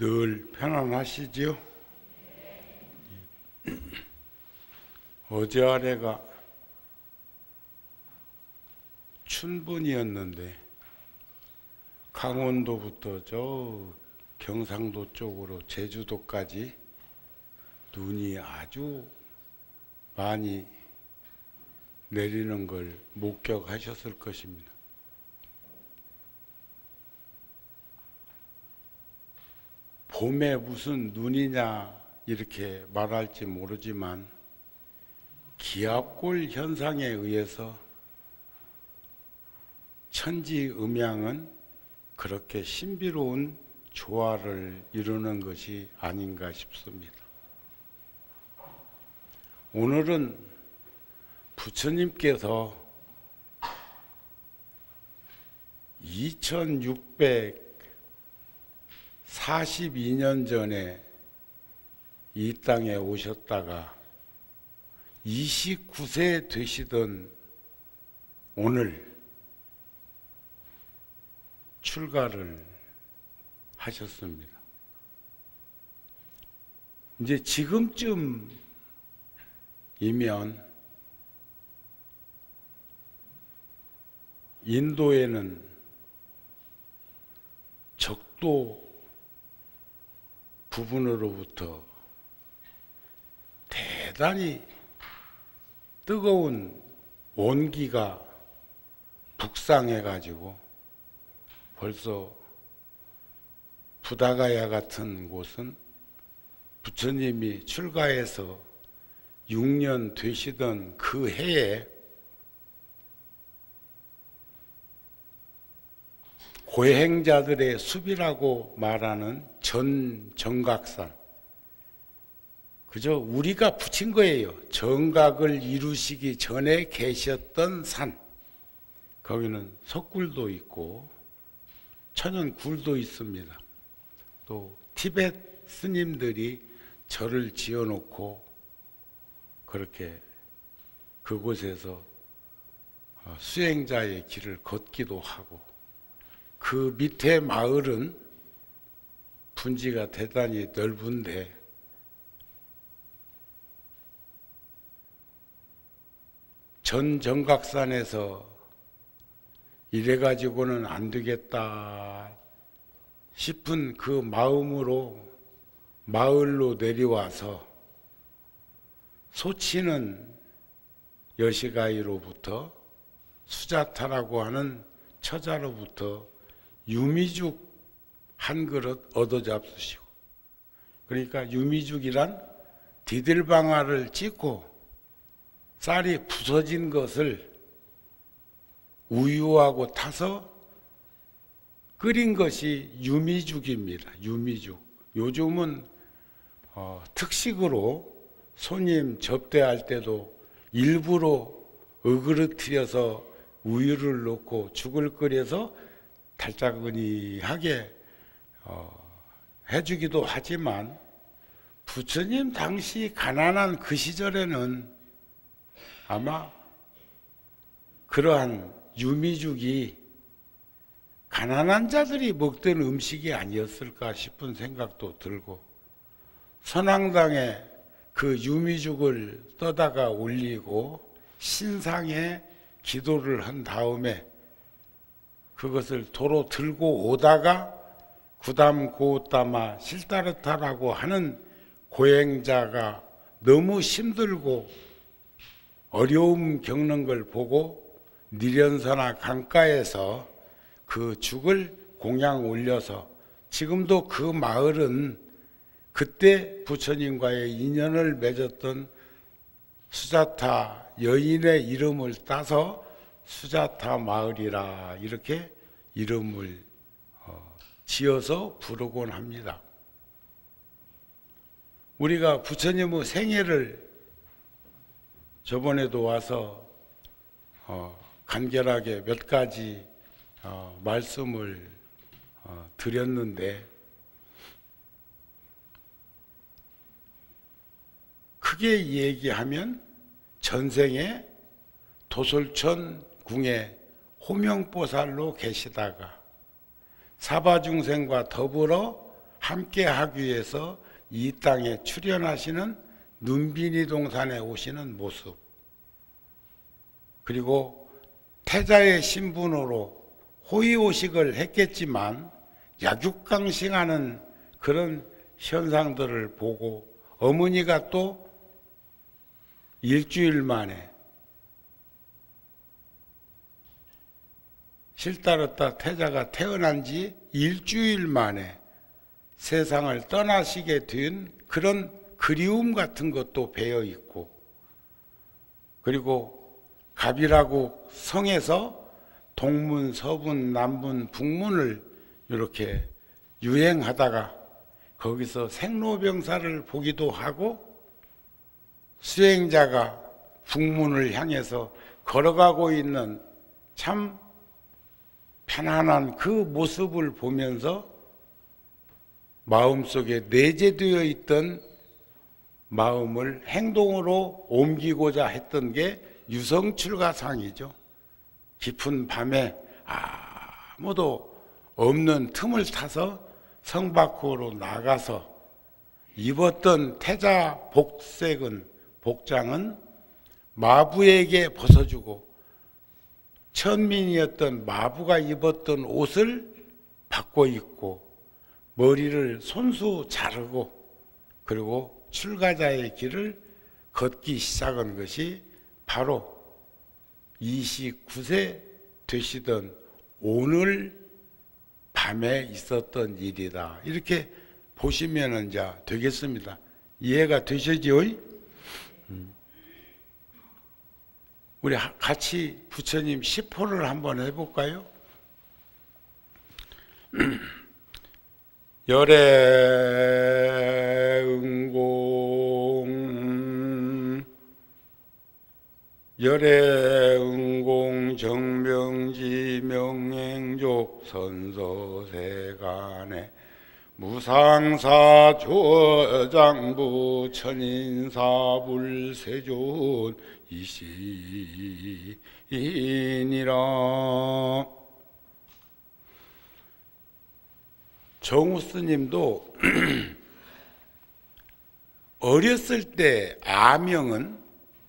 늘 편안하시지요? 어제 아래가 춘분이었는데 강원도부터 저 경상도 쪽으로 제주도까지 눈이 아주 많이 내리는 걸 목격하셨을 것입니다. 봄에 무슨 눈이냐 이렇게 말할지 모르지만 기압골 현상에 의해서 천지음양은 그렇게 신비로운 조화를 이루는 것이 아닌가 싶습니다. 오늘은 부처님께서 2642년 전에 이 땅에 오셨다가 29세 되시던 오늘 출가를 하셨습니다. 이제 지금쯤이면 인도에는 적도 부분으로부터 대단히 뜨거운 온기가 북상해가지고 벌써 부다가야 같은 곳은 부처님이 출가해서 6년 되시던 그 해에 고행자들의 숲이라고 말하는 전정각산, 그저 우리가 붙인 거예요. 정각을 이루시기 전에 계셨던 산. 거기는 석굴도 있고 천연굴도 있습니다. 또 티베트 스님들이 절을 지어놓고 그렇게 그곳에서 수행자의 길을 걷기도 하고, 그 밑에 마을은 분지가 대단히 넓은데 전정각산에서 이래가지고는 안 되겠다 싶은 그 마음으로 마을로 내려와서 소치는 여시가이로부터 수자타라고 하는 처자로부터 유미죽 한 그릇 얻어 잡수시고, 그러니까 유미죽이란 디들방아를 찍고 쌀이 부서진 것을 우유하고 타서 끓인 것이 유미죽입니다. 유미죽. 요즘은 특식으로 손님 접대할 때도 일부러 어그러뜨려서 우유를 넣고 죽을 끓여서 달짝으니하게 해주기도 하지만, 부처님 당시 가난한 그 시절에는 아마 그러한 유미죽이 가난한 자들이 먹던 음식이 아니었을까 싶은 생각도 들고, 선왕당에 그 유미죽을 떠다가 올리고 신상에 기도를 한 다음에 그것을 도로 들고 오다가 구담 고우따마 실타르타라고 하는 고행자가 너무 힘들고 어려움 겪는 걸 보고 니련사나 강가에서 그 죽을 공양 올려서, 지금도 그 마을은 그때 부처님과의 인연을 맺었던 수자타 여인의 이름을 따서 수자타 마을이라 이렇게 이름을 지어서 부르곤 합니다. 우리가 부처님의 생애를 저번에도 와서 간결하게 몇 가지 말씀을 드렸는데, 크게 얘기하면 전생에 도솔천 궁에 호명보살로 계시다가 사바중생과 더불어 함께 하기 위해서 이 땅에 출현하시는 눈빈이 동산에 오시는 모습, 그리고 태자의 신분으로 호의호식을 했겠지만 약육강식하는 그런 현상들을 보고 어머니가 또 일주일 만에 실따랐다 태자가 태어난 지 일주일 만에 세상을 떠나시게 된 그런 그리움 같은 것도 배어 있고, 그리고 갑이라고 성에서 동문, 서문, 남문, 북문을 이렇게 유행하다가 거기서 생로병사를 보기도 하고, 수행자가 북문을 향해서 걸어가고 있는 참 편안한 그 모습을 보면서 마음속에 내재되어 있던 마음을 행동으로 옮기고자 했던 게 유성출가상이죠. 깊은 밤에 아무도 없는 틈을 타서 성 밖으로 나가서 입었던 태자 복장은 마부에게 벗어주고, 천민이었던 마부가 입었던 옷을 바꿔 입고 머리를 손수 자르고, 그리고 출가자의 길을 걷기 시작한 것이 바로 29세 되시던 오늘 밤에 있었던 일이다. 이렇게 보시면 이제 되겠습니다. 이해가 되시죠? 우리 같이 부처님 10호를 한번 해볼까요? 열애응공 정명지 명행족 선서세간에 무상사 조장부 천인사불세존 이시이니라. 정우 스님도 어렸을 때 아명은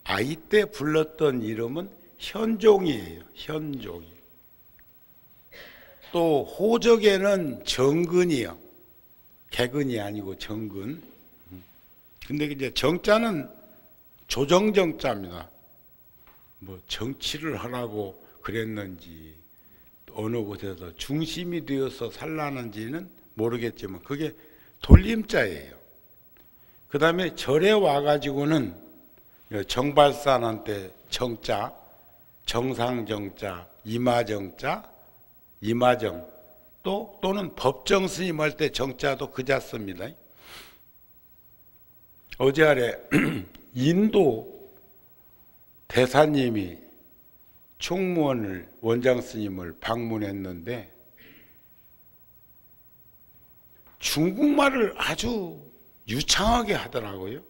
아이 때 불렀던 이름은 현종이에요. 현종이. 또 호적에는 정근이요. 개근이 아니고 정근. 근데 이제 정자는 조정정자입니다. 뭐 정치를 하라고 그랬는지 어느 곳에서 중심이 되어서 살라는지는 모르겠지만 그게 돌림자예요. 그 다음에 절에 와가지고는 정발산한테 정자, 정상정자, 이마정자, 이마정, 또는 법정 스님 할 때 정자도 그자 씁니다. 어제 아래 인도 대사님이 총무원을 원장 스님을 방문했는데 중국말을 아주 유창하게 하더라고요.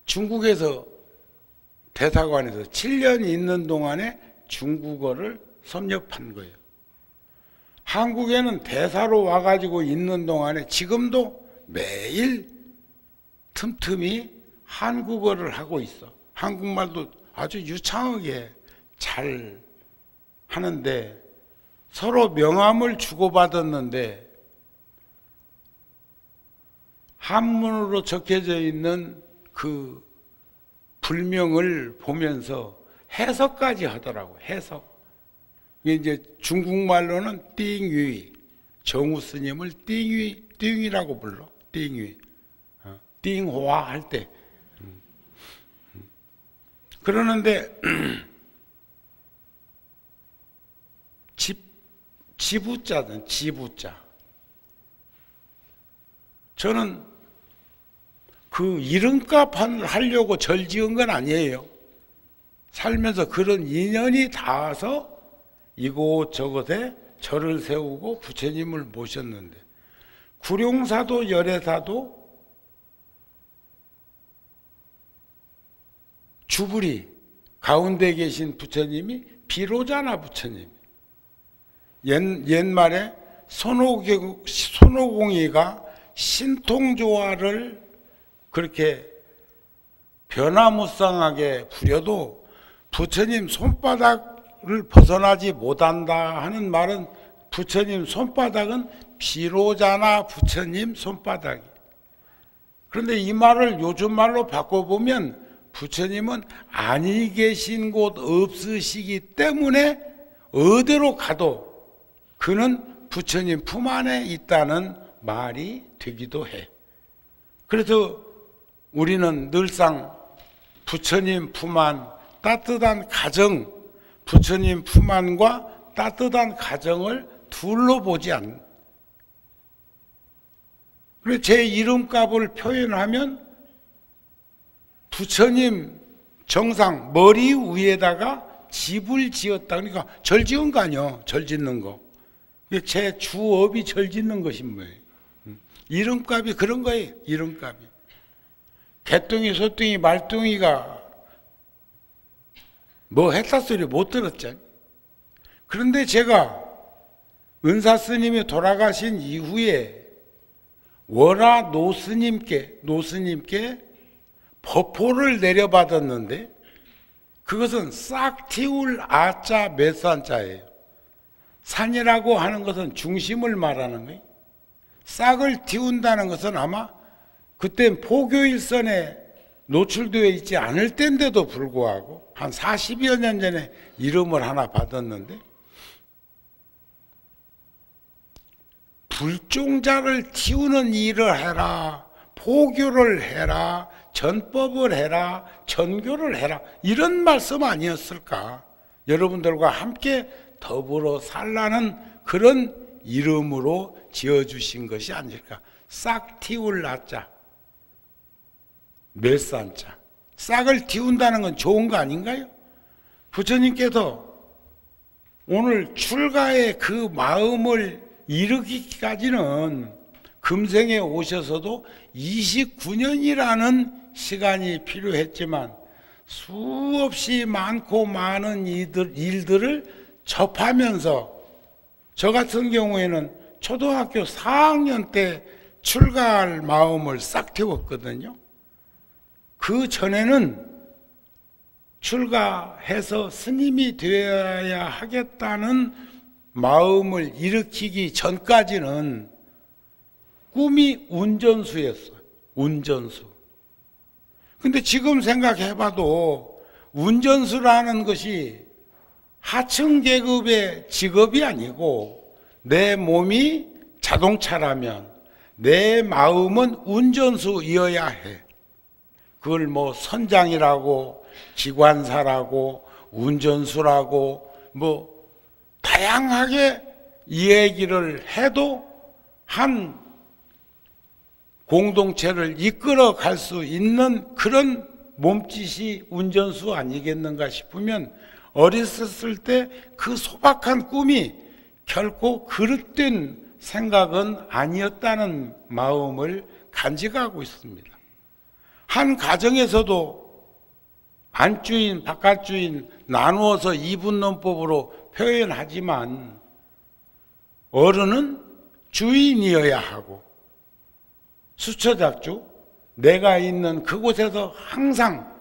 중국에서 대사관에서 7년 있는 동안에 중국어를 섭렵한 거예요. 한국에는 대사로 와가지고 있는 동안에 지금도 매일 틈틈이 한국어를 하고 있어. 한국말도 아주 유창하게 잘 하는데 서로 명함을 주고받았는데 한문으로 적혀져 있는 그 불명을 보면서 해석까지 하더라고요. 해석. 이제 중국말로는 띵위, 정우 스님을 띵위라고 불러. 띵위. 띵호화 할 때. 그러는데 지부자든 지부자. 저는 그 이름값 하려고 절 지은 건 아니에요. 살면서 그런 인연이 닿아서 이곳저곳에 절을 세우고 부처님을 모셨는데, 구룡사도 열애사도 주불이 가운데 계신 부처님이 비로자나 부처님, 옛말에 손오공이가 신통조화를 그렇게 변화무쌍하게 부려도 부처님 손바닥을 벗어나지 못한다 하는 말은 부처님 손바닥은 비로자나 부처님 손바닥이. 그런데 이 말을 요즘 말로 바꿔보면 부처님은 아니 계신 곳 없으시기 때문에 어디로 가도 그는 부처님 품 안에 있다는 말이 되기도 해. 그래서 우리는 늘상 부처님 품 안, 따뜻한 가정, 부처님 품 안과 따뜻한 가정을 둘로 보지 않는. 그래서 제 이름값을 표현하면 부처님 정상 머리 위에다가 집을 지었다. 그러니까 절 지은 거 아니요. 절 짓는 거. 제 주업이 절 짓는 것인 거예요. 이름값이 그런 거예요. 이름값이. 개똥이, 소똥이, 말똥이가 뭐 했다 소리 못 들었잖아요. 그런데 제가 은사 스님이 돌아가신 이후에 월화 노스님께 법포를 내려받았는데 그것은 싹티울 아자 몇산자예요. 산이라고 하는 것은 중심을 말하는 거예요. 싹을 틔운다는 것은 아마 그때 포교일선에 노출되어 있지 않을 때인데도 불구하고 한 40여 년 전에 이름을 하나 받았는데 불종자를 틔우는 일을 해라, 포교를 해라, 전법을 해라, 전교를 해라, 이런 말씀 아니었을까? 여러분들과 함께 더불어 살라는 그런 이름으로 지어주신 것이 아닐까? 싹 틔울 나자, 멸산자. 싹을 틔운다는 건 좋은 거 아닌가요? 부처님께서 오늘 출가의 그 마음을 이르기까지는 금생에 오셔서도 29년이라는 시간이 필요했지만 수없이 많고 많은 일들을 접하면서 저 같은 경우에는 초등학교 4학년 때 출가할 마음을 싹 틔웠거든요. 그 전에는 출가해서 스님이 되어야 하겠다는 마음을 일으키기 전까지는 꿈이 운전수였어요. 운전수. 근데 지금 생각해봐도 운전수라는 것이 하층 계급의 직업이 아니고 내 몸이 자동차라면 내 마음은 운전수이어야 해. 그걸 뭐 선장이라고 기관사라고 운전수라고 뭐 다양하게 이 얘기를 해도 한 공동체를 이끌어 갈 수 있는 그런 몸짓이 운전수 아니겠는가 싶으면 어렸을 때 그 소박한 꿈이 결코 그릇된 생각은 아니었다는 마음을 간직하고 있습니다. 한 가정에서도 안주인, 바깥주인 나누어서 이분론법으로 표현하지만 어른은 주인이어야 하고 수처작주, 내가 있는 그곳에서 항상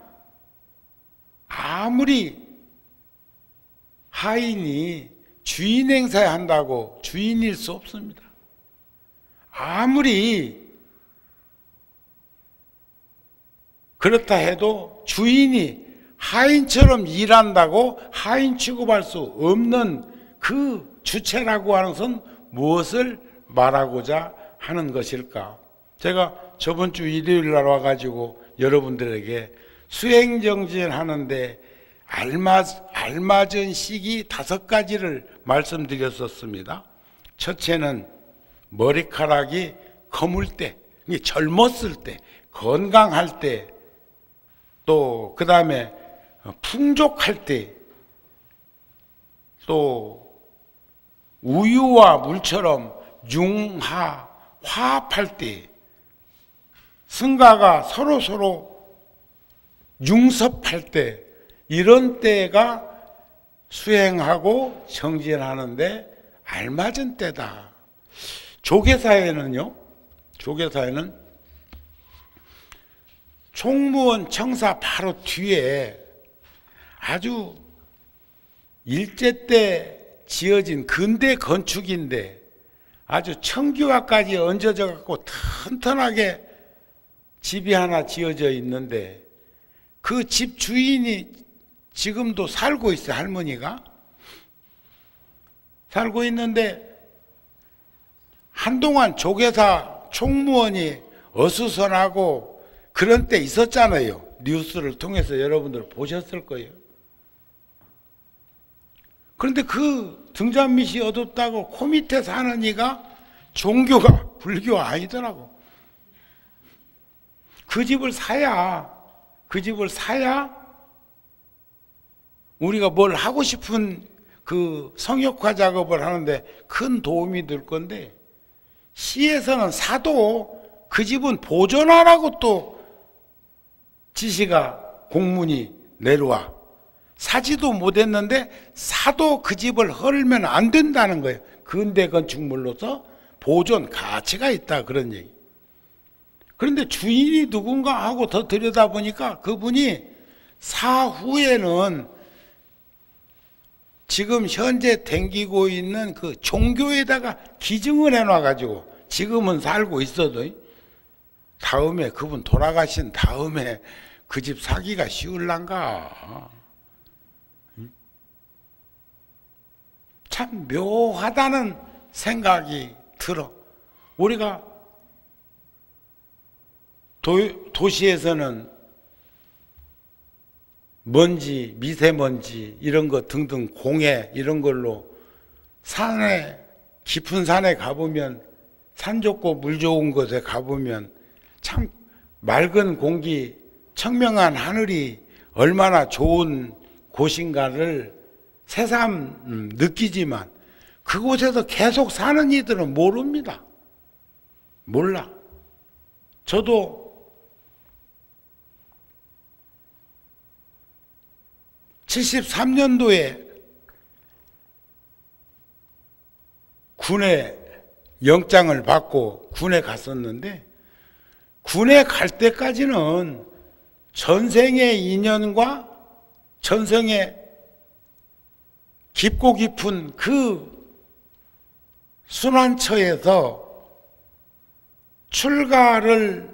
아무리 하인이 주인 행세한다고 주인일 수 없습니다. 아무리 그렇다 해도 주인이 하인처럼 일한다고 하인 취급할 수 없는 그 주체라고 하는 것은 무엇을 말하고자 하는 것일까? 제가 저번 주 일요일 날 와가지고 여러분들에게 수행정진 하는데 알맞은 시기 5가지를 말씀드렸었습니다. 첫째는 머리카락이 거물 때, 젊었을 때, 건강할 때, 또 그 다음에 풍족할 때, 또 우유와 물처럼 융화, 화합할 때, 승가가 서로 융섭할 때, 이런 때가 수행하고 정진하는데 알맞은 때다. 조계사에는 총무원 청사 바로 뒤에 아주 일제 때 지어진 근대 건축인데 아주 청규화까지 얹어져 갖고 튼튼하게 집이 하나 지어져 있는데 그 집 주인이 지금도 살고 있어요. 할머니가 살고 있는데 한동안 조계사 총무원이 어수선하고 그런 때 있었잖아요. 뉴스를 통해서 여러분들 보셨을 거예요. 그런데 그 등잔밑이 어둡다고 코 밑에 사는 이가 종교가 불교 아니더라고. 그 집을 사야 우리가 뭘 하고 싶은 그 성역화 작업을 하는데 큰 도움이 될 건데, 시에서는 사도 그 집은 보존하라고 또 지시가 공문이 내려와. 사지도 못했는데 사도 그 집을 헐면 안 된다는 거예요. 근대 건축물로서 보존 가치가 있다, 그런 얘기. 그런데 주인이 누군가 하고 더 들여다보니까 그분이 사후에는 지금 현재 댕기고 있는 그 종교에다가 기증을 해놔가지고 지금은 살고 있어도 다음에 그분 돌아가신 다음에 그 집 사기가 쉬울란가. 참 묘하다는 생각이 들어. 우리가 도시에서는 먼지, 미세먼지 이런 거 등등 공해 이런 걸로 산에 깊은 산에 가보면, 산 좋고 물 좋은 곳에 가보면 참 맑은 공기, 청명한 하늘이 얼마나 좋은 곳인가를 새삼 느끼지만 그곳에서 계속 사는 이들은 모릅니다. 몰라. 저도 73년도에 군에 영장을 받고 군에 갔었는데, 군에 갈 때까지는 전생의 인연과 전생의 깊고 깊은 그 순환처에서 출가를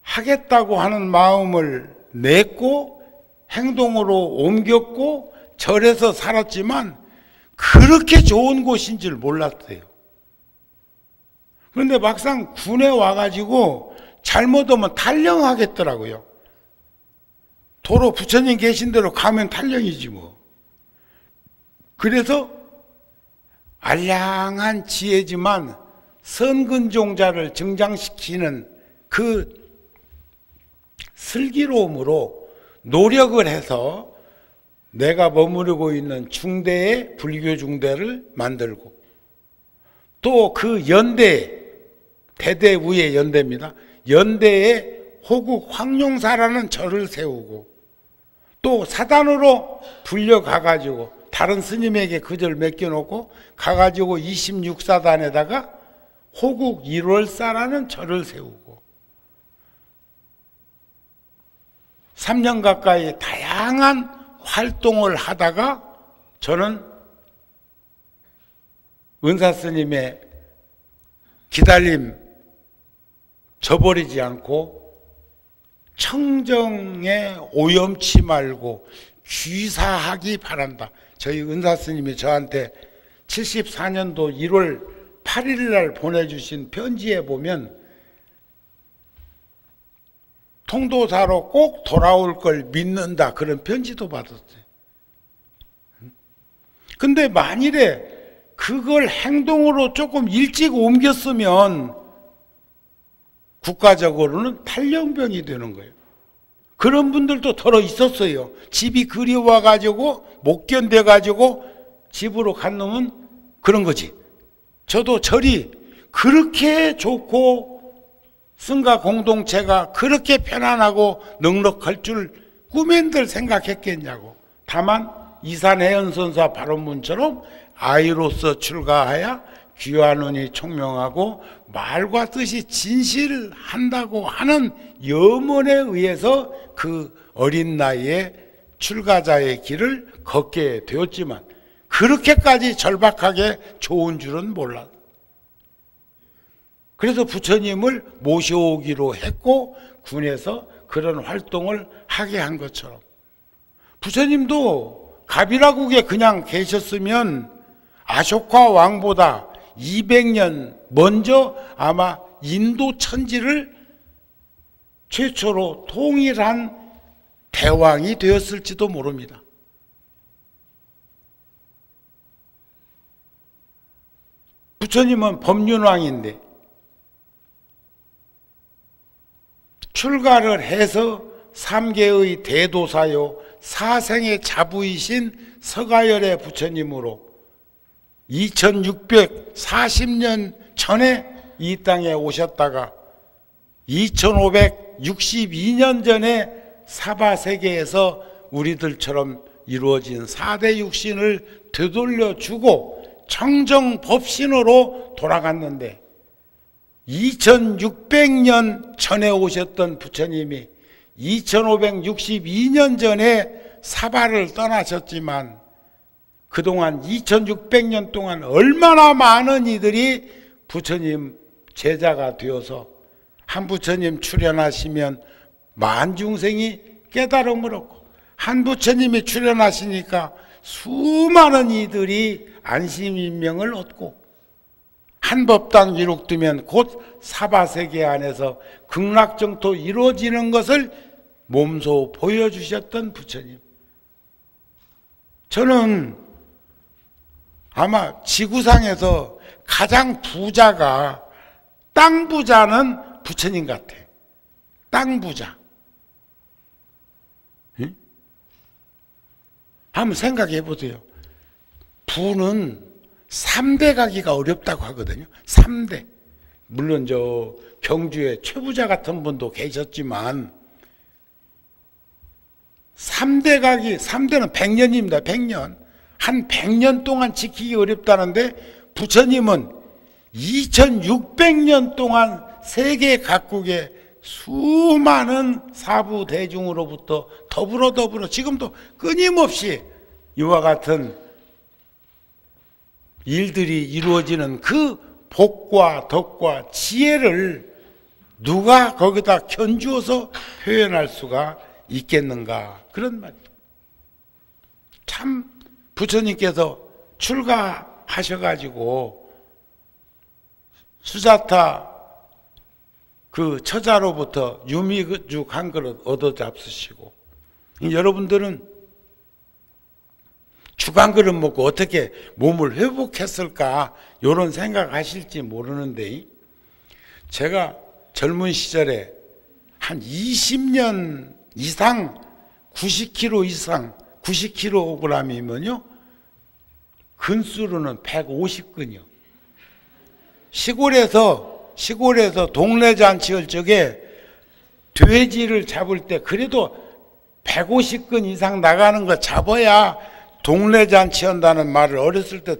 하겠다고 하는 마음을 냈고 행동으로 옮겼고 절에서 살았지만 그렇게 좋은 곳인 줄 몰랐어요. 그런데 막상 군에 와가지고 잘못하면 탈영하겠더라고요. 도로 부처님 계신 대로 가면 탈영이지 뭐. 그래서 알량한 지혜지만 선근종자를 증장시키는 그 슬기로움으로 노력을 해서 내가 머무르고 있는 중대의 불교 중대를 만들고, 또 그 연대, 대대 위의 연대입니다. 연대에 호국 황룡사라는 절을 세우고, 또 사단으로 불려가가지고 다른 스님에게 그 절 맡겨놓고 가가지고 26사단에다가 호국 1월사라는 절을 세우고 3년 가까이 다양한 활동을 하다가 저는 은사스님의 기다림 저버리지 않고 청정에 오염치 말고 귀사하기 바란다. 저희 은사스님이 저한테 74년도 1월 8일 날 보내주신 편지에 보면 통도사로 꼭 돌아올 걸 믿는다, 그런 편지도 받았어요. 근데 만일에 그걸 행동으로 조금 일찍 옮겼으면 국가적으로는 탈영병이 되는 거예요. 그런 분들도 덜어 있었어요. 집이 그리워가지고 못 견뎌가지고 집으로 간 놈은 그런 거지. 저도 절이 그렇게 좋고 승가 공동체가 그렇게 편안하고 넉넉할 줄 꿈엔들 생각했겠냐고. 다만 이산해연선사 발언문처럼 아이로서 출가하여 귀하노니 총명하고 말과 뜻이 진실한다고 하는 염원에 의해서 그 어린 나이에 출가자의 길을 걷게 되었지만 그렇게까지 절박하게 좋은 줄은 몰랐다. 그래서 부처님을 모셔오기로 했고 군에서 그런 활동을 하게 한 것처럼 부처님도 가비라국에 그냥 계셨으면 아쇼카 왕보다 200년 먼저 아마 인도 천지를 최초로 통일한 대왕이 되었을지도 모릅니다. 부처님은 법륜왕인데 출가를 해서 3계의 대도사요 사생의 자부이신 서가열의 부처님으로 2640년 전에 이 땅에 오셨다가 2562년 전에 사바세계에서 우리들처럼 이루어진 4대 육신을 되돌려주고 청정법신으로 돌아갔는데 2600년 전에 오셨던 부처님이 2562년 전에 사바를 떠나셨지만 그동안 2600년 동안 얼마나 많은 이들이 부처님 제자가 되어서 한 부처님 출현하시면 만중생이 깨달음을 얻고 한 부처님이 출현하시니까 수많은 이들이 안심인명을 얻고 한 법당 이룩되면 곧 사바세계 안에서 극락정토 이루어지는 것을 몸소 보여주셨던 부처님. 저는 아마 지구상에서 가장 부자가 땅 부자는 부처님 같아. 땅 부자. 응? 한번 생각해 보세요. 부는 3대 가기가 어렵다고 하거든요. 3대. 물론 저 경주에 최부자 같은 분도 계셨지만 3대 가기, 3대는 100년입니다. 100년. 한 100년 동안 지키기 어렵다는데 부처님은 2600년 동안 세계 각국의 수많은 사부 대중으로부터 더불어 지금도 끊임없이 이와 같은 일들이 이루어지는 그 복과 덕과 지혜를 누가 거기다 견주어서 표현할 수가 있겠는가 그런 말이에요. 참 부처님께서 출가하셔가지고 수자타 그 처자로부터 유미죽 한 그릇 얻어 잡수시고 여러분들은 죽 한 그릇 먹고 어떻게 몸을 회복했을까 이런 생각하실지 모르는데 제가 젊은 시절에 한 20년 이상 90kg 이상 90kg이면요 근수로는 150근이요. 시골에서 동네 잔치할 적에 돼지를 잡을 때 그래도 150근 이상 나가는 거 잡아야 동네 잔치 한다는 말을 어렸을 때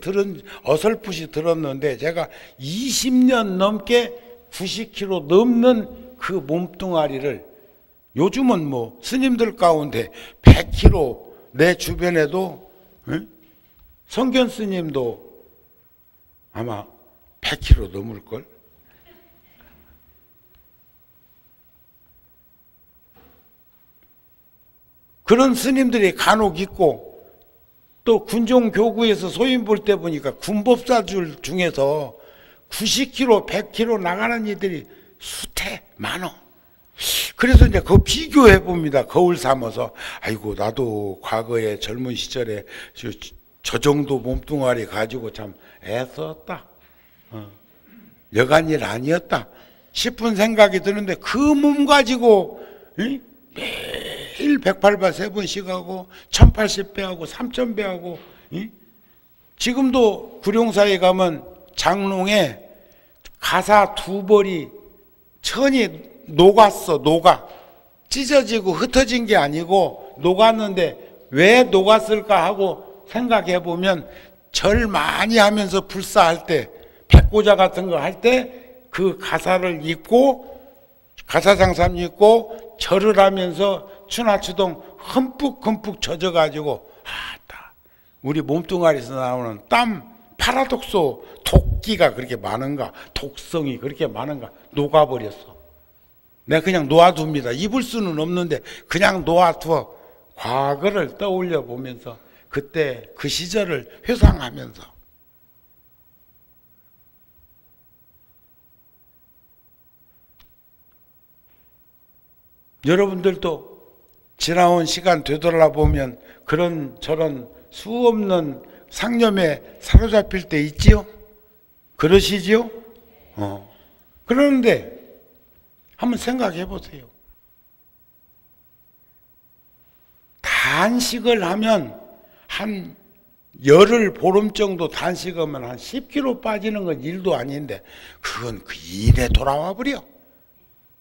어설프시 들었는데 제가 20년 넘게 90kg 넘는 그 몸뚱아리를 요즘은 뭐 스님들 가운데 100kg 내 주변에도 성견 스님도 아마 100kg 넘을걸? 그런 스님들이 간혹 있고 또 군종교구에서 소인 볼 때 보니까 군법사들 중에서 90kg, 100kg 나가는 이들이 수태 많어. 그래서 이제 그거 비교해 봅니다. 거울 삼아서 아이고 나도 과거에 젊은 시절에 저 정도 몸뚱아리 가지고 참 애썼다. 여간일 아니었다 싶은 생각이 드는데 그 몸 가지고 매일 108발 3번씩 하고 1080배 하고 3000배 하고 지금도 구룡사에 가면 장롱에 가사 2벌이 천이 녹았어. 녹아 찢어지고 흩어진 게 아니고 녹았는데 왜 녹았을까 하고 생각해 보면 절 많이 하면서 불사할 때, 백고자 같은 거 할 때 그 가사를 읽고 가사장삼 읽고 절을 하면서 추나추동 흠뻑흠뻑 젖어가지고 우리 몸뚱아리에서 나오는 땀, 파라독소 독기가 그렇게 많은가, 독성이 그렇게 많은가 녹아버렸어. 내가 그냥 놓아둡니다. 입을 수는 없는데 그냥 놓아두어 과거를 떠올려 보면서 그때 그 시절을 회상하면서 여러분들도 지나온 시간 되돌아보면 그런 저런 수없는 상념에 사로잡힐 때 있지요? 그러시지요? 그러는데 한번 생각해 보세요. 단식을 하면 한 열흘 보름 정도 단식하면 한 10kg 빠지는 건 일도 아닌데 그건 그 일에 돌아와 버려.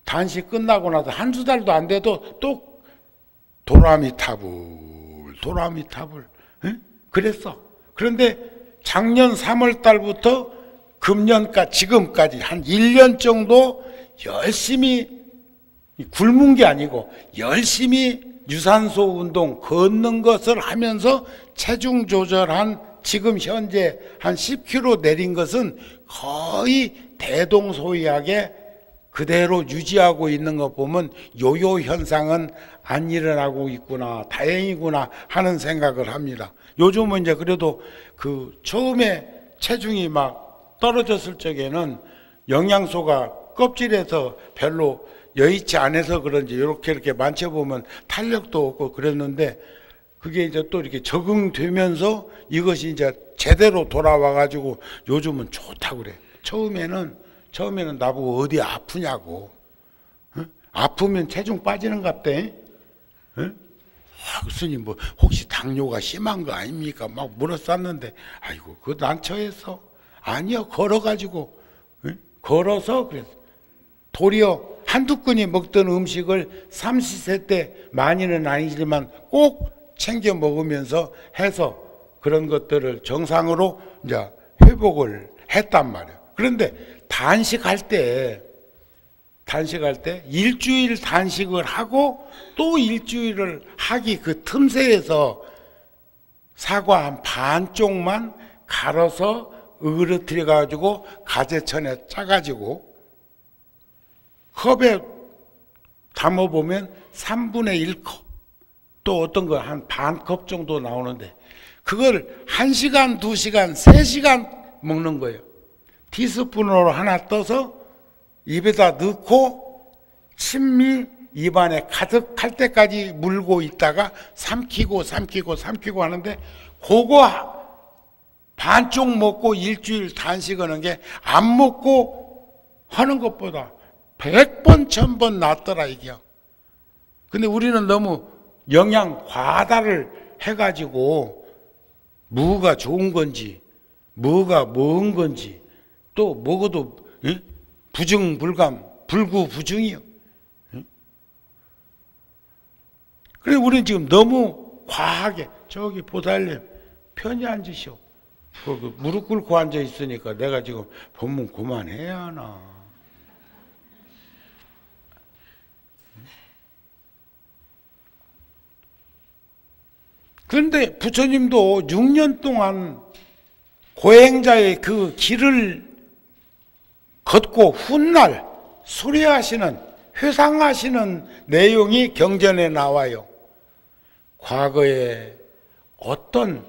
단식 끝나고 나서 한두 달도 안 돼도 또 도라미타불 그랬어. 그런데 작년 3월 달부터 금년까지 지금까지 한 1년 정도 열심히 굶은 게 아니고 열심히 유산소 운동 걷는 것을 하면서 체중 조절한 지금 현재 한 10kg 내린 것은 거의 대동소이하게 그대로 유지하고 있는 거 보면 요요 현상은 안 일어나고 있구나, 다행이구나 하는 생각을 합니다. 요즘은 이제 그래도 그 처음에 체중이 막 떨어졌을 적에는 영양소가 껍질에서 별로 여의치 않아서 그런지 이렇게 만져보면 탄력도 없고 그랬는데 그게 이제 또 이렇게 적응되면서 이것이 이제 제대로 돌아와가지고 요즘은 좋다고 그래. 처음에는 나보고 어디 아프냐고. 아프면 체중 빠지는 갑대. 스님 뭐 혹시 당뇨가 심한 거 아닙니까? 막 물어쌌는데 아이고 그거 난처해서 아니요 걸어가지고 걸어서 그랬어. 도리어 한두 끼니 먹던 음식을 삼시세 때 많이는 아니지만 꼭 챙겨 먹으면서 해서 그런 것들을 정상으로 이제 회복을 했단 말이에요. 그런데 단식할 때 일주일 단식을 하고 또 일주일을 하기 그 틈새에서 사과 한 반 쪽만 갈아서 으그러뜨려 가지고 가재천에 짜가지고 컵에 담아보면 3분의 1컵 또 어떤 거 한 반 컵 정도 나오는데 그걸 1시간, 2시간, 3시간 먹는 거예요. 티스푼으로 하나 떠서 입에다 넣고 침미 입안에 가득할 때까지 물고 있다가 삼키고 하는데 그거 반쪽 먹고 일주일 단식하는 게 안 먹고 하는 것보다 100번, 1000번 낫더라 이게요. 근데 우리는 너무 영양 과다를 해가지고 뭐가 좋은 건지 뭐가 먼 건지 또 먹어도 부증불감, 불구부증이요. 그래 우리는 지금 너무 과하게 저기 보살님 편히 앉으시오. 무릎 꿇고 앉아 있으니까 내가 지금 법문 그만해야 하나. 그런데 부처님도 6년 동안 고행자의 그 길을 걷고 훗날 수료하시는 회상하시는 내용이 경전에 나와요. 과거에 어떤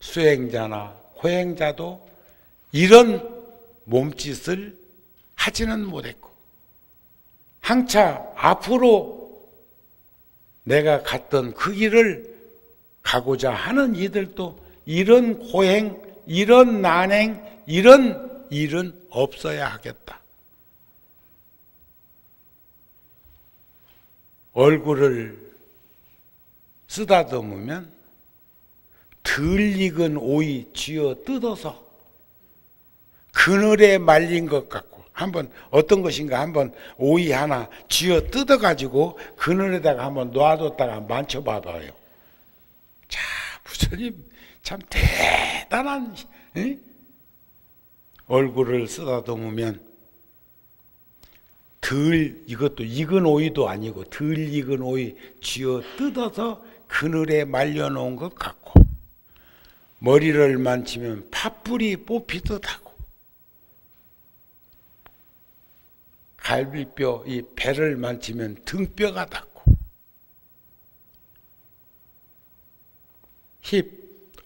수행자나 고행자도 이런 몸짓을 하지는 못했고 한차 앞으로 내가 갔던 그 길을 가고자 하는 이들도 이런 고행, 이런 난행, 이런 일은 없어야 하겠다. 얼굴을 쓰다듬으면 덜 익은 오이 쥐어 뜯어서 그늘에 말린 것 같고 한번 어떤 것인가 한번 오이 하나 쥐어 뜯어가지고 그늘에다가 한번 놔뒀다가 만져봐봐요. 자, 부처님 참 대단한 얼굴을 쓰다듬으면 덜, 이것도 익은 오이도 아니고 덜 익은 오이 쥐어 뜯어서 그늘에 말려놓은 것 같고, 머리를 만지면 팥불이 뽑히듯 하고, 갈비뼈 이 배를 만지면 등뼈가 닿고, 힙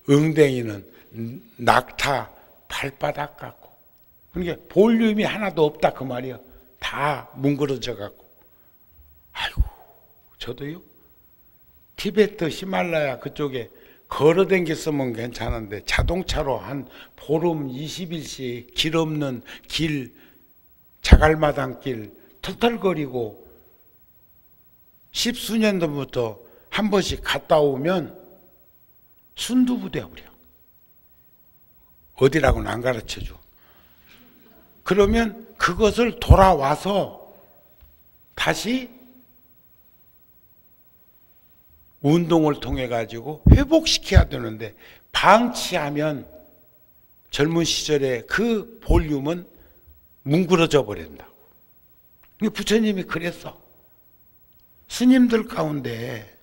응댕이는 낙타 발바닥 같고, 그러니까 볼륨이 하나도 없다 그 말이야. 다 뭉그러져 갖고. 아이고, 저도요 티베트 히말라야 그쪽에 걸어 댕겼으면 괜찮은데 자동차로 한 보름 20일씩 길 없는 길, 자갈마당 길 털털거리고 10수년 전부터 한 번씩 갔다 오면 순두부대 버려. 어디라고는 안 가르쳐줘. 그러면 그것을 돌아와서 다시 운동을 통해 가지고 회복시켜야 되는데, 방치하면 젊은 시절에 그 볼륨은 뭉그러져 버린다고. 부처님이 그랬어. 스님들 가운데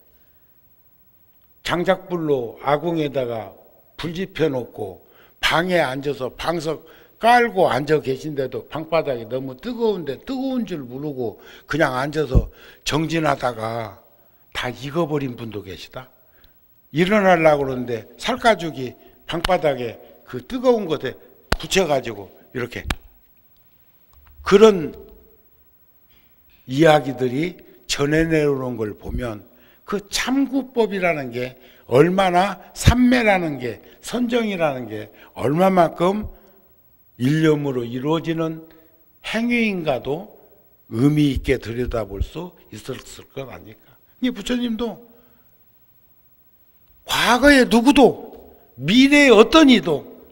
장작불로 아궁에다가 불 지펴 놓고 방에 앉아서 방석 깔고 앉아 계신데도 방바닥이 너무 뜨거운데 뜨거운 줄 모르고 그냥 앉아서 정진하다가 다 익어버린 분도 계시다. 일어나려고 그러는데 살가죽이 방바닥에 그 뜨거운 것에 붙여가지고 이렇게, 그런 이야기들이 전해 내려오는 걸 보면 그 참구법이라는 게 얼마나, 삼매라는 게, 선정이라는 게 얼마만큼 일념으로 이루어지는 행위인가도 의미 있게 들여다볼 수 있었을 것 아닐까. 이 부처님도 과거의 누구도, 미래의 어떤 이도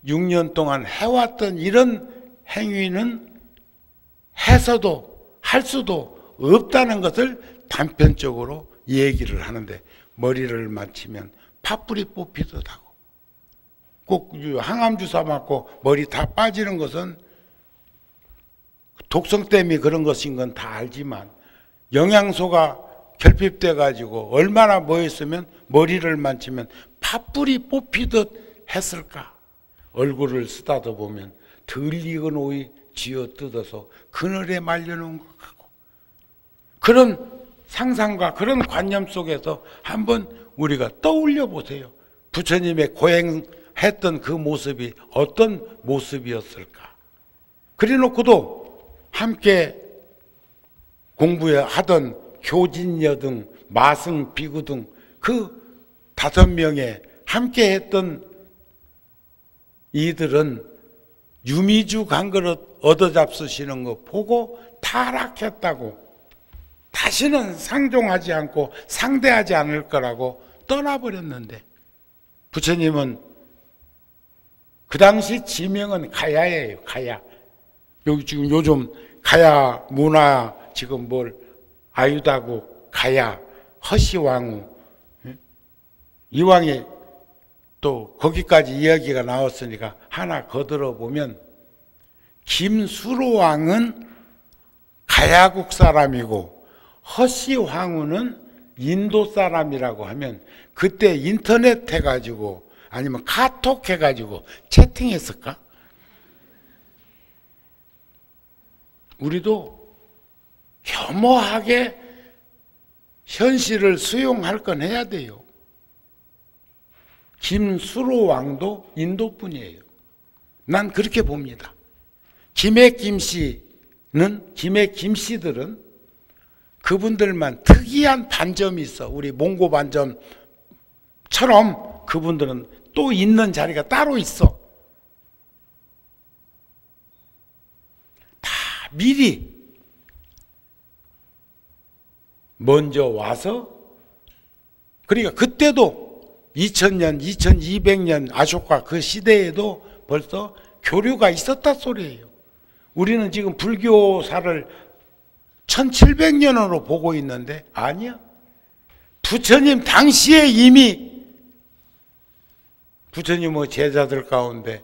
6년 동안 해왔던 이런 행위는 해서도 할 수도 없다는 것을 단편적으로 얘기를 하는데, 머리를 맞추면 팥불이 뽑히듯 하고, 꼭 항암주사 맞고 머리 다 빠지는 것은 독성 때문에 그런 것인 건 다 알지만, 영양소가 결핍돼 가지고 얼마나 뭐했으면 머리를 만지면 팥불이 뽑히듯 했을까. 얼굴을 쓰다듬어 보면 덜 익은 오이 쥐어 뜯어서 그늘에 말려놓은 것 같고, 그런 상상과 그런 관념 속에서 한번 우리가 떠올려 보세요. 부처님의 고행했던 그 모습이 어떤 모습이었을까. 그래 놓고도 함께 공부하던 교진여 등 마승 비구 등 그 5명의 함께 했던 이들은 유미주 간그릇 얻어잡수시는 거 보고 타락했다고, 다시는 상종하지 않고 상대하지 않을 거라고 떠나버렸는데, 부처님은 그 당시 지명은 가야예요. 가야. 여기 지금 요즘 가야 문화 지금 뭘 아유다국 가야 허시왕후, 이왕에 또 거기까지 이야기가 나왔으니까 하나 거들어 보면, 김수로왕은 가야국 사람이고 허시왕후는 인도 사람이라고 하면, 그때 인터넷 해가지고 아니면 카톡 해가지고 채팅했을까? 우리도 혐오하게 현실을 수용할 건 해야 돼요. 김수로 왕도 인도 분이에요. 난 그렇게 봅니다. 김해 김씨들은 그분들만 특이한 반점이 있어. 우리 몽고 반점처럼 그분들은 또 있는 자리가 따로 있어. 다 미리 먼저 와서, 그러니까 그때도 2000년, 2200년 아쇼카 그 시대에도 벌써 교류가 있었다 소리예요. 우리는 지금 불교사를 1700년으로 보고 있는데 아니야. 부처님 당시에 이미 부처님의 제자들 가운데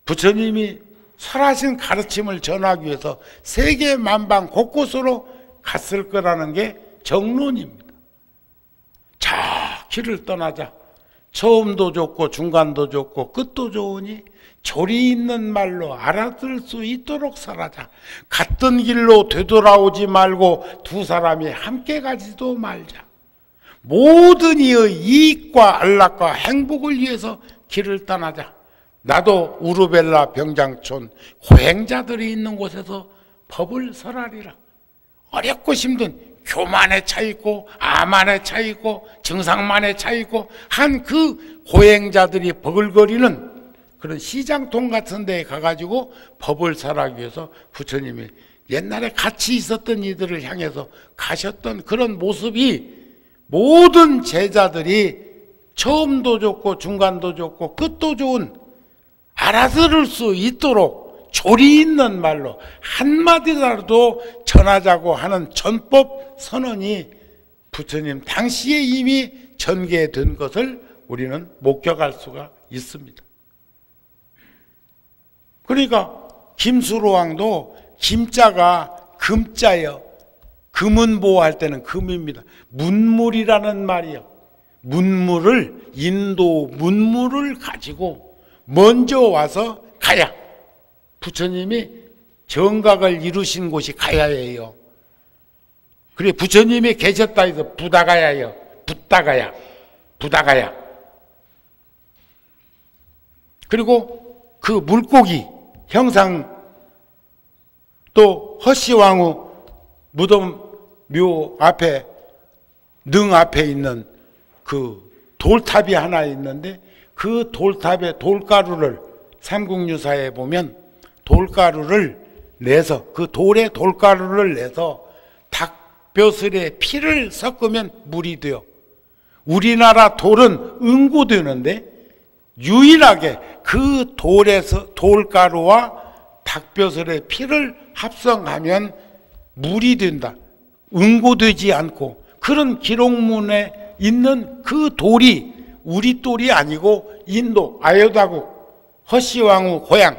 부처님이 설하신 가르침을 전하기 위해서 세계 만방 곳곳으로 갔을 거라는 게 정론입니다. 저 길을 떠나자. 처음도 좋고 중간도 좋고 끝도 좋으니 조리 있는 말로 알아들 수 있도록 살아자. 갔던 길로 되돌아오지 말고 두 사람이 함께 가지도 말자. 모든 이의 이익과 안락과 행복을 위해서 길을 떠나자. 나도 우르벨라 병장촌 고행자들이 있는 곳에서 법을 설하리라. 어렵고 힘든 교만에 차있고 암만에 차있고 증상만에 차있고 한 그 고행자들이 버글거리는 그런 시장통 같은 데에 가가지고 법을 설하기 위해서 부처님이 옛날에 같이 있었던 이들을 향해서 가셨던 그런 모습이 모든 제자들이 처음도 좋고 중간도 좋고 끝도 좋은 알아들을 수 있도록 조리 있는 말로 한마디라도 전하자고 하는 전법 선언이 부처님 당시에 이미 전개된 것을 우리는 목격할 수가 있습니다. 그러니까 김수로왕도 김자가 금자예요. 금은보할 때는 금입니다. 문물이라는 말이요. 문물을 인도 문물을 가지고 먼저 와서 가야. 부처님이 정각을 이루신 곳이 가야예요. 그래 부처님이 계셨다 해서 부다가야예요. 붓다가야. 부다가야. 그리고 그 물고기 형상 또 허씨왕후 무덤 묘 앞에 능 앞에 있는 그 돌탑이 하나 있는데 그 돌탑에 돌가루를 삼국유사에 보면 돌가루를 내서 그 돌에 돌가루를 내서 닭벼슬에 피를 섞으면 물이 돼요. 우리나라 돌은 응고되는데 유일하게 그 돌에서 돌가루와 닭벼슬의 피를 합성하면 물이 된다. 응고되지 않고 그런 기록문에 있는 그 돌이 우리 돌이 아니고 인도 아요다국 허씨왕후 고향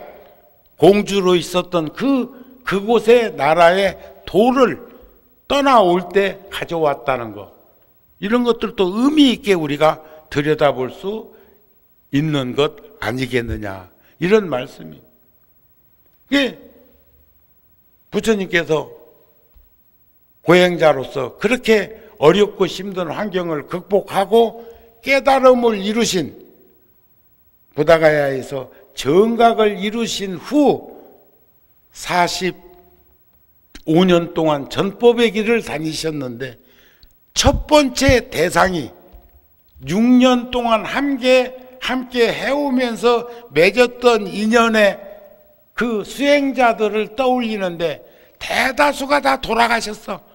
공주로 있었던 그곳의 나라의 돌을 떠나올 때 가져왔다는 것. 이런 것들도 의미 있게 우리가 들여다볼 수 있는 것 아니겠느냐. 이런 말씀입니다. 이게 부처님께서 고행자로서 그렇게 어렵고 힘든 환경을 극복하고 깨달음을 이루신 부다가야에서 정각을 이루신 후 45년 동안 전법의 길을 다니셨는데 첫 번째 대상이 6년 동안 함께 해오면서 맺었던 인연의 그 수행자들을 떠올리는데 대다수가 다 돌아가셨어.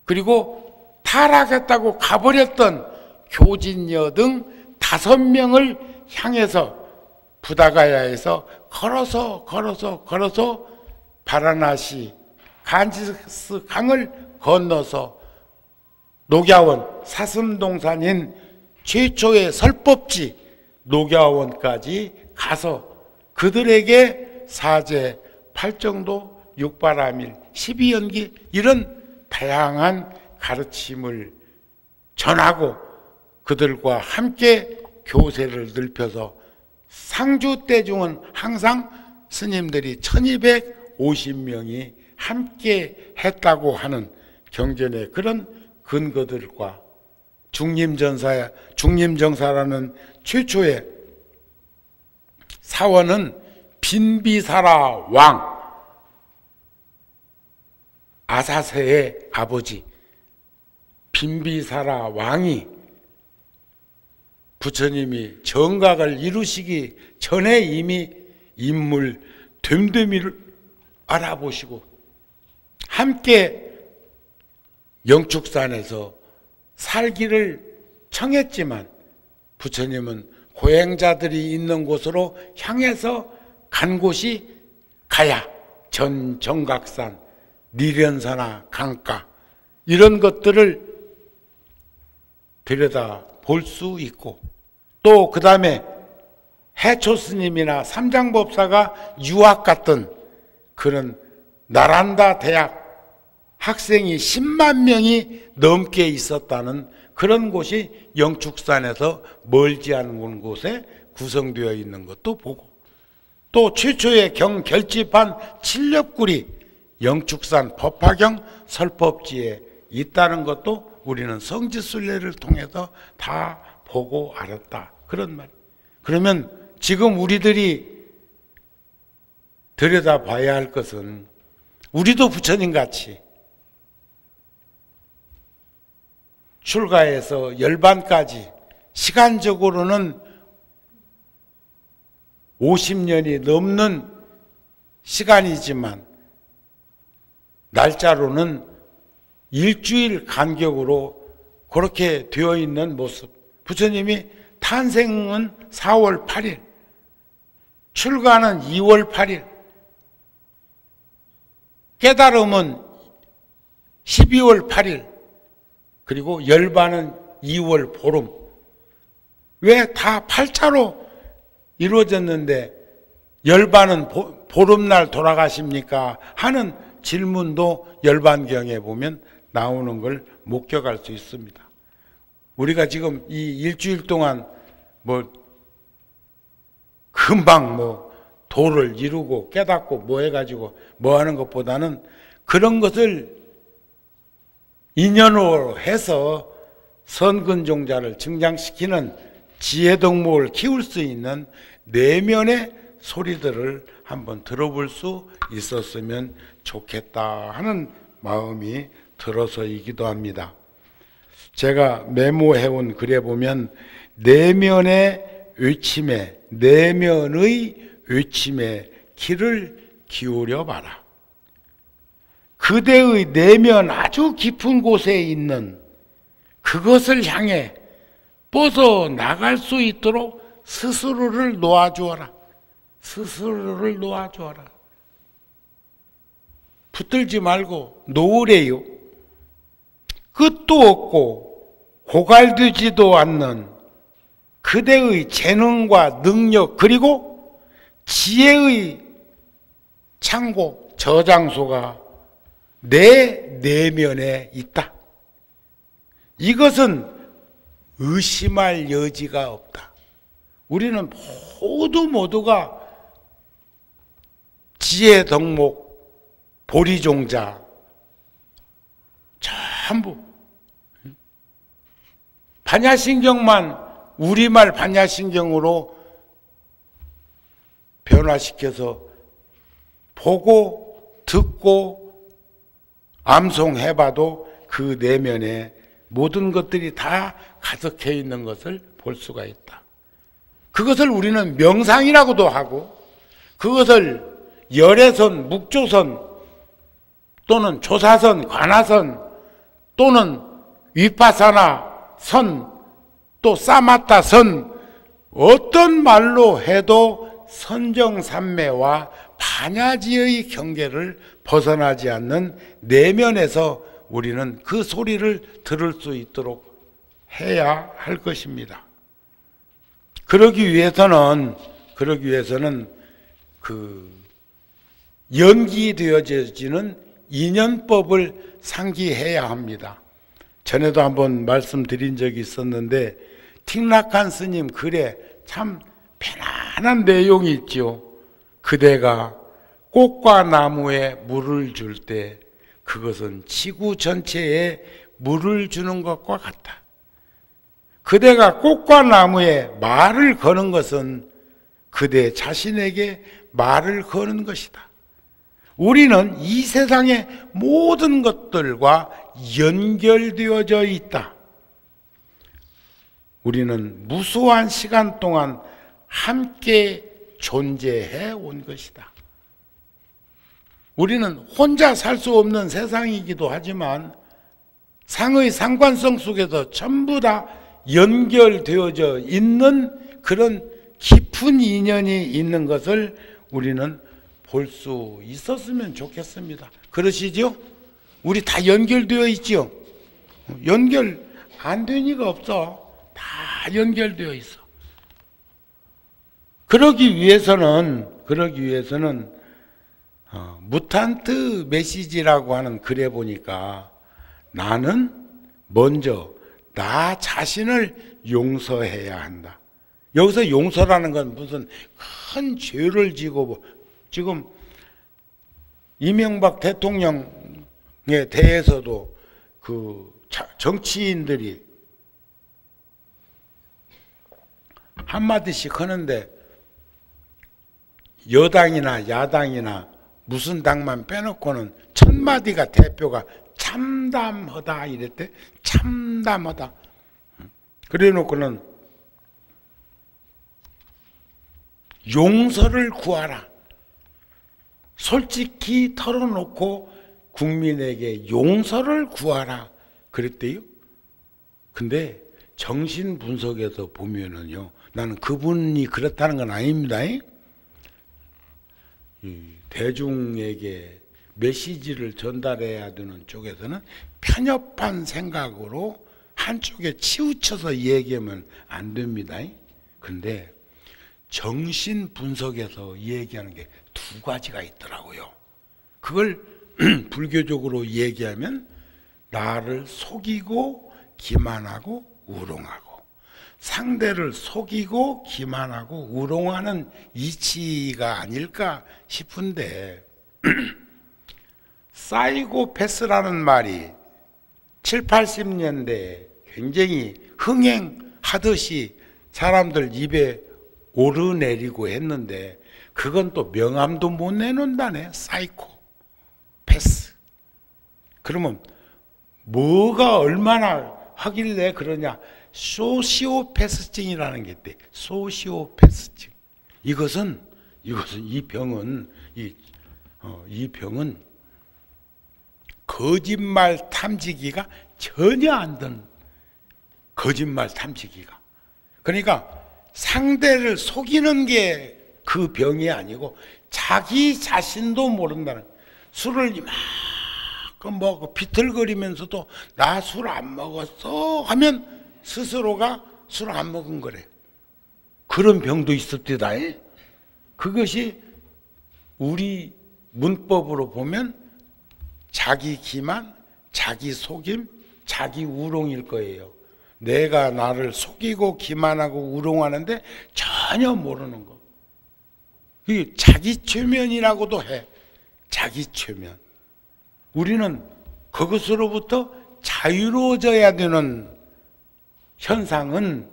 그리고 타락했다고 가버렸던 교진녀 등 5명을 향해서 부다가야에서 걸어서 바라나시 간지스 강을 건너서 녹야원 사슴동산인 최초의 설법지 녹야원까지 가서 그들에게 사제, 팔정도, 육바라밀, 12연기 이런 다양한 가르침을 전하고 그들과 함께 교세를 넓혀서 상주대중은 항상 스님들이 1250명이 함께 했다고 하는 경전의 그런 근거들과 중림정사라는 최초의 사원은 빈비사라 왕 아사세의 아버지 빈비사라 왕이 부처님이 정각을 이루시기 전에 이미 인물 됨됨이를 알아보시고 함께 영축산에서 살기를 청했지만 부처님은 고행자들이 있는 곳으로 향해서 간 곳이 가야, 정각산, 니련사나 강가 이런 것들을 들여다 볼 수 있고, 또 그 다음에 해초 스님이나 삼장법사가 유학 갔던 그런 나란다 대학 학생이 10만 명이 넘게 있었다는 그런 곳이 영축산에서 멀지 않은 곳에 구성되어 있는 것도 보고, 또 최초의 경 결집한 칠렵굴이 영축산 법화경 설법지에 있다는 것도 우리는 성지순례를 통해서 다 보고 알았다, 그런 말. 그러면 지금 우리들이 들여다봐야 할 것은, 우리도 부처님같이 출가해서 열반까지 시간적으로는 50년이 넘는 시간이지만 날짜로는 일주일 간격으로 그렇게 되어 있는 모습. 부처님이 탄생은 4월 8일, 출가는 2월 8일, 깨달음은 12월 8일, 그리고 열반은 2월 보름. 왜 다 8차로 이루어졌는데 열반은 보름날 돌아가십니까? 하는 질문도 열반경에 보면 나오는 걸 목격할 수 있습니다. 우리가 지금 이 일주일 동안 금방 도를 이루고 깨닫고 해가지고 하는 것보다는 그런 것을 인연으로 해서 선근종자를 증장시키는 지혜덕목을 키울 수 있는 내면의 소리들을 한번 들어볼 수 있었으면 좋겠다 하는 마음이 들어서이기도 합니다. 제가 메모해온 글에 보면 내면의 외침에, 내면의 외침에 귀를 기울여 봐라. 그대의 내면 아주 깊은 곳에 있는 그것을 향해 뻗어나갈 수 있도록 스스로를 놓아주어라. 스스로를 놓아주어라. 붙들지 말고 놓으래요. 끝도 없고 고갈되지도 않는 그대의 재능과 능력, 그리고 지혜의 창고, 저장소가 내 내면에 있다. 이것은 의심할 여지가 없다. 우리는 모두가 지혜 덕목, 보리종자, 전부 반야신경만 우리말 반야신경으로 변화시켜서 보고 듣고 암송해봐도 그 내면에 모든 것들이 다 가득해 있는 것을 볼 수가 있다. 그것을 우리는 명상이라고도 하고, 그것을 열애선, 묵조선 또는 조사선, 관화선 또는 위파사나 선, 또 사마타 선, 어떤 말로 해도 선정삼매와 반야지의 경계를 벗어나지 않는 내면에서 우리는 그 소리를 들을 수 있도록 해야 할 것입니다. 그러기 위해서는 그 연기되어지는 인연법을 상기해야 합니다. 전에도 한번 말씀드린 적이 있었는데, 틱락한 스님 글에 참 편안한 내용이 있죠. 그대가 꽃과 나무에 물을 줄 때 그것은 지구 전체에 물을 주는 것과 같다. 그대가 꽃과 나무에 말을 거는 것은 그대 자신에게 말을 거는 것이다. 우리는 이 세상의 모든 것들과 연결되어져 있다. 우리는 무수한 시간 동안 함께 존재해 온 것이다. 우리는 혼자 살 수 없는 세상이기도 하지만 상의 상관성 속에서 전부 다 연결되어져 있는 그런 깊은 인연이 있는 것을 우리는 볼 수 있었으면 좋겠습니다. 그러시죠? 우리 다 연결되어 있죠? 연결 안 될 리가 없어. 다 연결되어 있어. 그러기 위해서는 무탄트 메시지라고 하는 글에 보니까 나는 먼저 나 자신을 용서해야 한다. 여기서 용서라는 건 무슨 큰 죄를 지고, 지금 이명박 대통령에 대해서도 그 정치인들이 한마디씩 하는데 여당이나 야당이나 무슨 당만 빼놓고는 첫 마디가 대표가 참담하다 이랬대. 참담하다. 그래 놓고는 용서를 구하라. 솔직히 털어놓고 국민에게 용서를 구하라 그랬대요. 근데 정신 분석에서 보면은요, 나는 그분이 그렇다는 건 아닙니다. 대중에게 메시지를 전달해야 되는 쪽에서는 편협한 생각으로 한쪽에 치우쳐서 얘기하면 안 됩니다. 근데 정신 분석에서 얘기하는 게 두 가지가 있더라고요. 그걸 불교적으로 얘기하면 나를 속이고 기만하고 우롱하고, 상대를 속이고 기만하고 우롱하는 이치가 아닐까 싶은데 사이코패스라는 말이 7, 80년대에 굉장히 흥행하듯이 사람들 입에 오르내리고 했는데 그건 또 명함도 못 내놓는다네. 사이코패스. 그러면 뭐가 얼마나 하길래 그러냐? 소시오패스증이라는 게 있대. 소시오패스증. 이것은 이 병은 거짓말 탐지기가 전혀 안 되는 거짓말 탐지기가. 그러니까 상대를 속이는 게 그 병이 아니고 자기 자신도 모른다는. 술을 이만큼 먹고 비틀거리면서도 나 술 안 먹었어 하면 스스로가 술 안 먹은 거래. 그런 병도 있었대다. 그것이 우리 문법으로 보면 자기 기만, 자기 속임, 자기 우롱일 거예요. 내가 나를 속이고 기만하고 우롱하는데 전혀 모르는 거. 이게 자기 최면이라고도 해. 자기 최면. 우리는 그것으로부터 자유로워져야 되는 현상은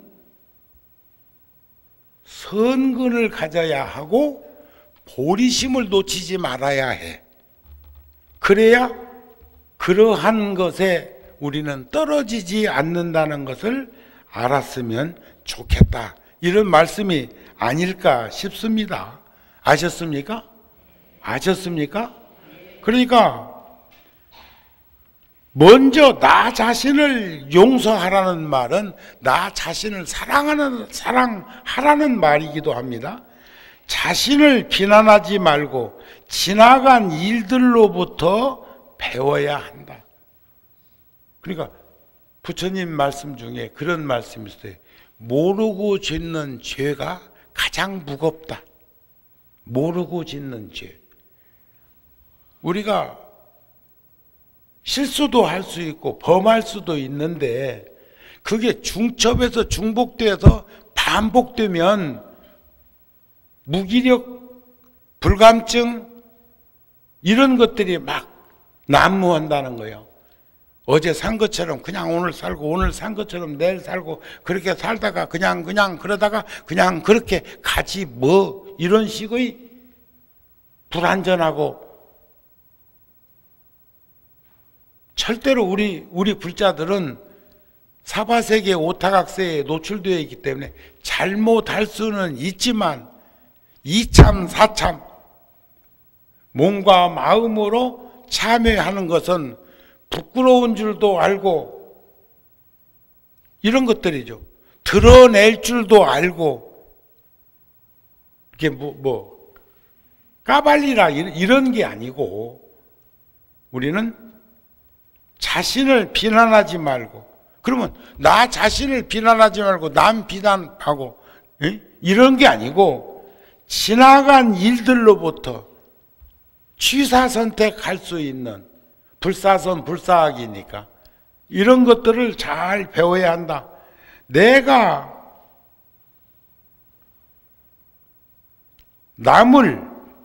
선근을 가져야 하고 보리심을 놓치지 말아야 해. 그래야 그러한 것에 우리는 떨어지지 않는다는 것을 알았으면 좋겠다. 이런 말씀이 아닐까 싶습니다. 아셨습니까? 아셨습니까? 그러니까 먼저 나 자신을 용서하라는 말은 나 자신을 사랑하라는 말이기도 합니다. 자신을 비난하지 말고 지나간 일들로부터 배워야 한다. 그러니까 부처님 말씀 중에 그런 말씀이 있어요. 모르고 짓는 죄가 가장 무겁다. 모르고 짓는 죄. 우리가 실수도 할 수 있고 범할 수도 있는데 그게 중첩에서 중복돼서 반복되면 무기력, 불감증 이런 것들이 막 난무한다는 거예요. 어제 산 것처럼 그냥 오늘 살고 오늘 산 것처럼 내일 살고 그렇게 살다가 그냥 그러다가 그냥 그렇게 가지 뭐 이런 식의 불완전하고 절대로 우리 불자들은 사바세계 오타각세에 노출되어 있기 때문에 잘못할 수는 있지만 이참 사참 몸과 마음으로 참여하는 것은 부끄러운 줄도 알고 이런 것들이죠. 드러낼 줄도 알고 이게 뭐 까발리라 이런 게 아니고 우리는 자신을 비난하지 말고 그러면 나 자신을 비난하지 말고 남 비난하고 이런 게 아니고 지나간 일들로부터 취사선택할 수 있는 불사선 불사학이니까 이런 것들을 잘 배워야 한다. 내가 남을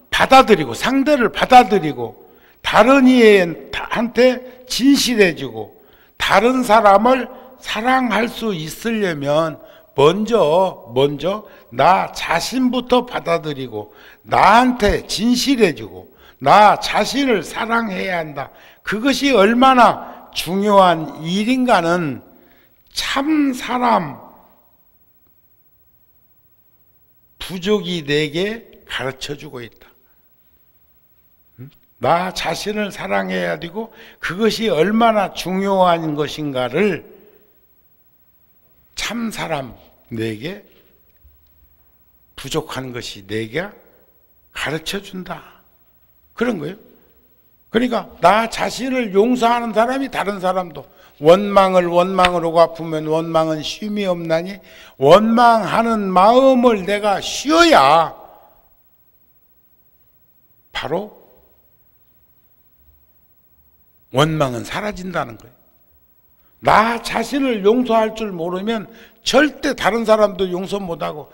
받아들이고 상대를 받아들이고 다른 이한테 진실해지고 다른 사람을 사랑할 수 있으려면 먼저 나 자신부터 받아들이고 나한테 진실해지고 나 자신을 사랑해야 한다. 그것이 얼마나 중요한 일인가는 참 사람 부족이 내게 가르쳐주고 있다. 나 자신을 사랑해야 되고 그것이 얼마나 중요한 것인가를 참 사람 내게 부족한 것이 내게 가르쳐준다. 그런 거예요. 그러니까 나 자신을 용서하는 사람이 다른 사람도 원망을 원망으로 갚으면 원망은 쉼이 없나니 원망하는 마음을 내가 쉬어야 바로 원망은 사라진다는 거예요. 나 자신을 용서할 줄 모르면 절대 다른 사람도 용서 못하고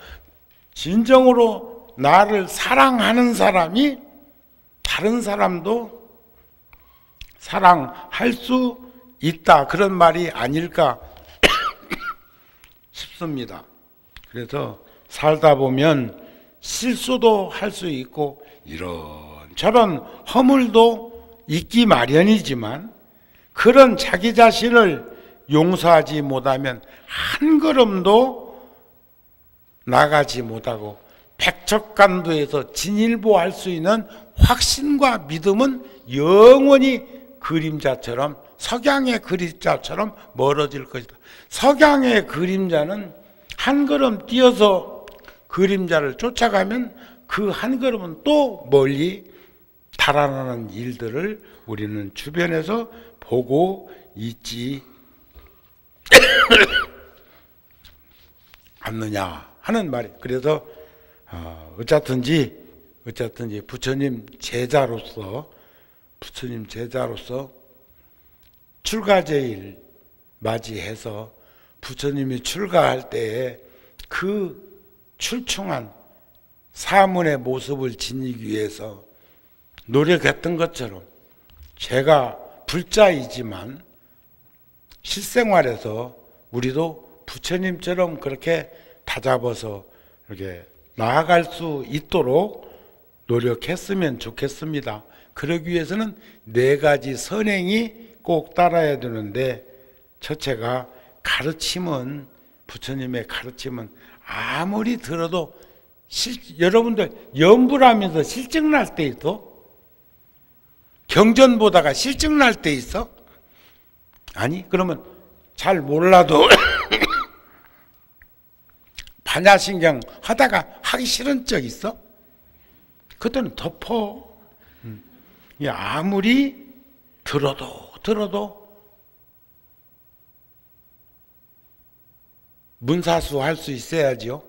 진정으로 나를 사랑하는 사람이 다른 사람도 사랑할 수 있다. 그런 말이 아닐까 싶습니다. 그래서 살다 보면 실수도 할 수 있고 이런저런 허물도 있기 마련이지만 그런 자기 자신을 용서하지 못하면 한 걸음도 나가지 못하고 백척간도에서 진일보할 수 있는 확신과 믿음은 영원히 그림자처럼 석양의 그림자처럼 멀어질 것이다. 석양의 그림자는 한 걸음 뛰어서 그림자를 쫓아가면 그 한 걸음은 또 멀리 달아나는 일들을 우리는 주변에서 보고 있지 않느냐 하는 말이. 그래서 어쨌든지 부처님 제자로서 출가제일 맞이해서 부처님이 출가할 때에 그 출중한 사문의 모습을 지니기 위해서 노력했던 것처럼 제가 불자이지만 실생활에서 우리도 부처님처럼 그렇게 다잡아서 이렇게 나아갈 수 있도록 노력했으면 좋겠습니다. 그러기 위해서는 4가지 선행이 꼭 따라야 되는데 첫째가 가르침은 부처님의 가르침은 아무리 들어도 여러분들 연불 하면서 실증 날 때 있어? 경전 보다가 실증 날 때 있어? 아니 그러면 잘 몰라도 반야신경 하다가 하기 싫은 적 있어? 그때는 덮어. 아무리 들어도 문사수 할 수 있어야지요.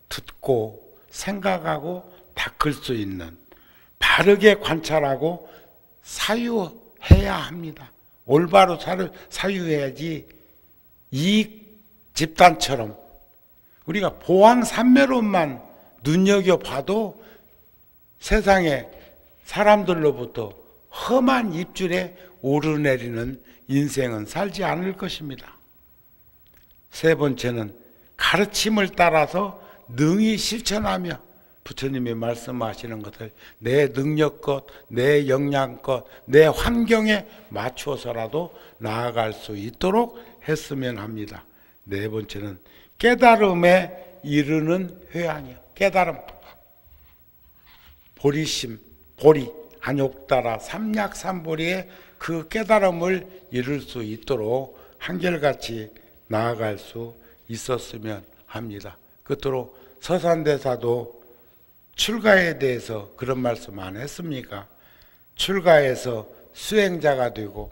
듣고 생각하고 닦을 수 있는 바르게 관찰하고 사유해야 합니다. 올바로 사유해야지 이 집단처럼 우리가 보왕산매론만 눈여겨봐도 세상에 사람들로부터 험한 입줄에 오르내리는 인생은 살지 않을 것입니다. 세 번째는 가르침을 따라서 능히 실천하며 부처님이 말씀하시는 것을 내 능력껏, 내 역량껏, 내 환경에 맞추어서라도 나아갈 수 있도록 했으면 합니다. 네 번째는 깨달음에 이르는 회양이요. 깨달음, 보리심, 보리, 안욕따라 삼약삼보리의 그 깨달음을 이룰 수 있도록 한결같이 나아갈 수 있었으면 합니다. 끝으로 서산대사도 출가에 대해서 그런 말씀 안 했습니까? 출가해서 수행자가 되고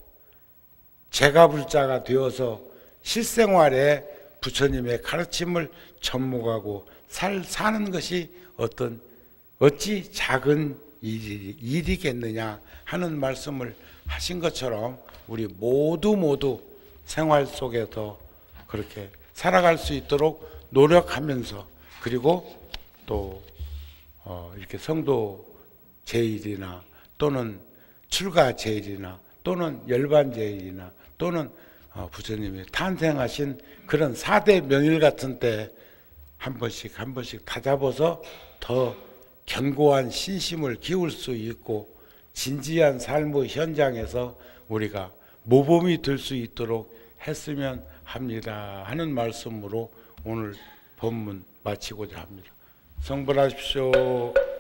제가불자가 되어서 실생활에 부처님의 가르침을 접목하고 사는 것이 어찌 작은 일이겠느냐 하는 말씀을 하신 것처럼 우리 모두 생활 속에서 그렇게 살아갈 수 있도록 노력하면서, 그리고 또 이렇게 성도 제일이나 또는 출가 제일이나 또는 열반 제일이나 또는 부처님이 탄생하신 그런 4대 명일 같은 때 한 번씩 다잡아서 더 견고한 신심을 기울 수 있고 진지한 삶의 현장에서 우리가 모범이 될 수 있도록 했으면 합니다 하는 말씀으로 오늘 법문 마치고자 합니다. 성불하십시오.